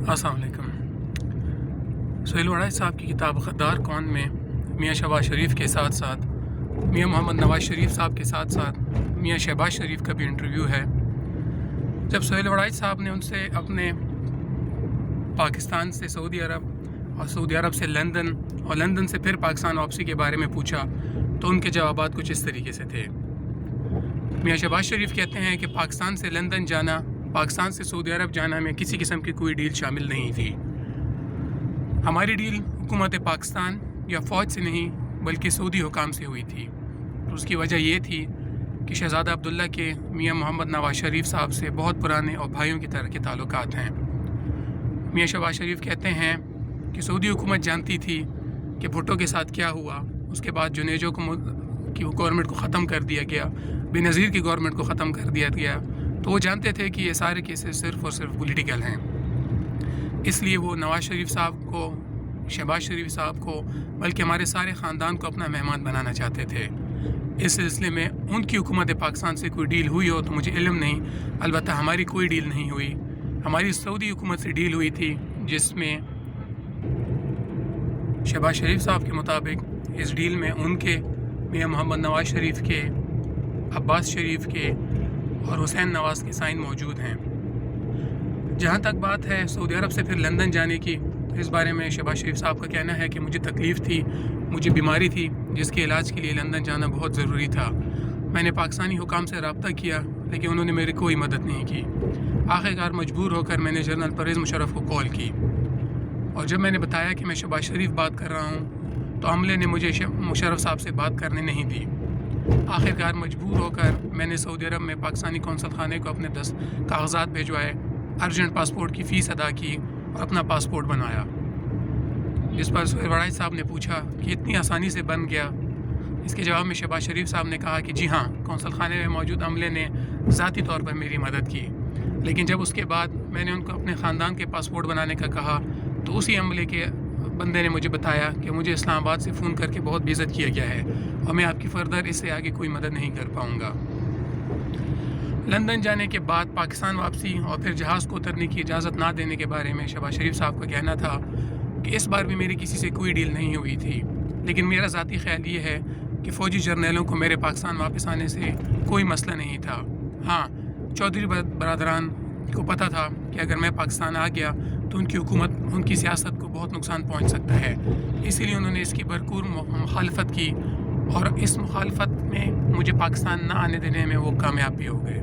अस्सलाम वालेकुम। सुहेल वड़ाई साहब की किताब गद्दार कौन में मियाँ शहबाज शरीफ के साथ साथ मियाँ मोहम्मद नवाज़ शरीफ साहब के साथ साथ मियाँ शहबाज शरीफ का भी इंटरव्यू है। जब सुहेल वड़ाई साहब ने उनसे अपने पाकिस्तान से सऊदी अरब और सऊदी अरब से लंदन और लंदन से फिर पाकिस्तान वापसी के बारे में पूछा तो उनके जवाबात कुछ इस तरीके से थे। मियाँ शहबाज शरीफ कहते हैं कि पाकिस्तान से लंदन जाना, पाकिस्तान से सऊदी अरब जाना में किसी किस्म की कोई डील शामिल नहीं थी। हमारी डील हुकूमत पाकिस्तान या फ़ौज से नहीं बल्कि सऊदी हुकाम से हुई थी। तो उसकी वजह ये थी कि शहज़ादा अब्दुल्ला के मियाँ मोहम्मद नवाज़ शरीफ साहब से बहुत पुराने और भाइयों की तरह के ताल्लुकात हैं। मियाँ शहबाज शरीफ कहते हैं कि सऊदी हुकूमत जानती थी कि भुट्टो के साथ क्या हुआ, उसके बाद जुनेजो की गवर्नमेंट को ख़त्म कर दिया गया, बेनज़ीर की गवर्नमेंट को ख़त्म कर दिया गया, तो वो जानते थे कि ये सारे केसेस सिर्फ़ और सिर्फ पॉलिटिकल हैं। इसलिए वो नवाज़ शरीफ साहब को, शहबाज शरीफ साहब को, बल्कि हमारे सारे ख़ानदान को अपना मेहमान बनाना चाहते थे। इस सिलसिले में उनकी हुकूमत पाकिस्तान से कोई डील हुई हो तो मुझे इल्म नहीं, अलबत्ता हमारी कोई डील नहीं हुई। हमारी सऊदी हुकूमत से डील हुई थी जिसमें शहबाज शरीफ साहब के मुताबिक इस डील में उनके मियाँ मोहम्मद नवाज़ शरीफ के, अब्बास शरीफ के और हुसैन नवाज़ के साइन मौजूद हैं। जहाँ तक बात है सऊदी अरब से फिर लंदन जाने की, इस बारे में शहबाज शरीफ साहब का कहना है कि मुझे तकलीफ़ थी, मुझे बीमारी थी जिसके इलाज के लिए लंदन जाना बहुत ज़रूरी था। मैंने पाकिस्तानी हुकाम से रब्ता किया लेकिन उन्होंने मेरी कोई मदद नहीं की। आखिरकार मजबूर होकर मैंने जनरल परवेज़ मुशर्रफ को कॉल की और जब मैंने बताया कि मैं शहबाज शरीफ बात कर रहा हूँ तो अमले ने मुझे मुशर्रफ साहब से बात करने नहीं दी। आखिरकार मजबूर होकर मैंने सऊदी अरब में पाकिस्तानी कौंसल खाने को अपने 10 कागजात भिजवाए, अर्जेंट पासपोर्ट की फ़ीस अदा की और अपना पासपोर्ट बनवाया। जिस पर सुहेल वड़ाई साहब ने पूछा कि इतनी आसानी से बन गया। इसके जवाब में शहबाज शरीफ साहब ने कहा कि जी हाँ, कौंसल खाने में मौजूद अमले ने ज़ाती तौर पर मेरी मदद की, लेकिन जब उसके बाद मैंने उनको अपने ख़ानदान के पासपोर्ट बनाने का कहा तो उसी अमले के बंदे ने मुझे बताया कि मुझे इस्लामाबाद से फ़ोन करके बहुत बेइज्जत किया गया है और मैं आपकी फ़र्दर इससे आगे कोई मदद नहीं कर पाऊँगा। लंदन जाने के बाद पाकिस्तान वापसी और फिर जहाज़ को उतरने की इजाज़त ना देने के बारे में शहबाज शरीफ साहब का कहना था कि इस बार भी मेरी किसी से कोई डील नहीं हुई थी, लेकिन मेरा ज़ाती ख्याल ये है कि फ़ौजी जर्नलों को मेरे पाकिस्तान वापस आने से कोई मसला नहीं था। हाँ, चौधरी बरादरान को पता था कि अगर मैं पाकिस्तान आ गया तो उनकी हुकूमत, उनकी सियासत को बहुत नुकसान पहुंच सकता है, इसीलिए उन्होंने इसकी भरपूर मुखालफत की और इस मुखालफत में मुझे पाकिस्तान ना आने देने में वो कामयाब भी हो गए।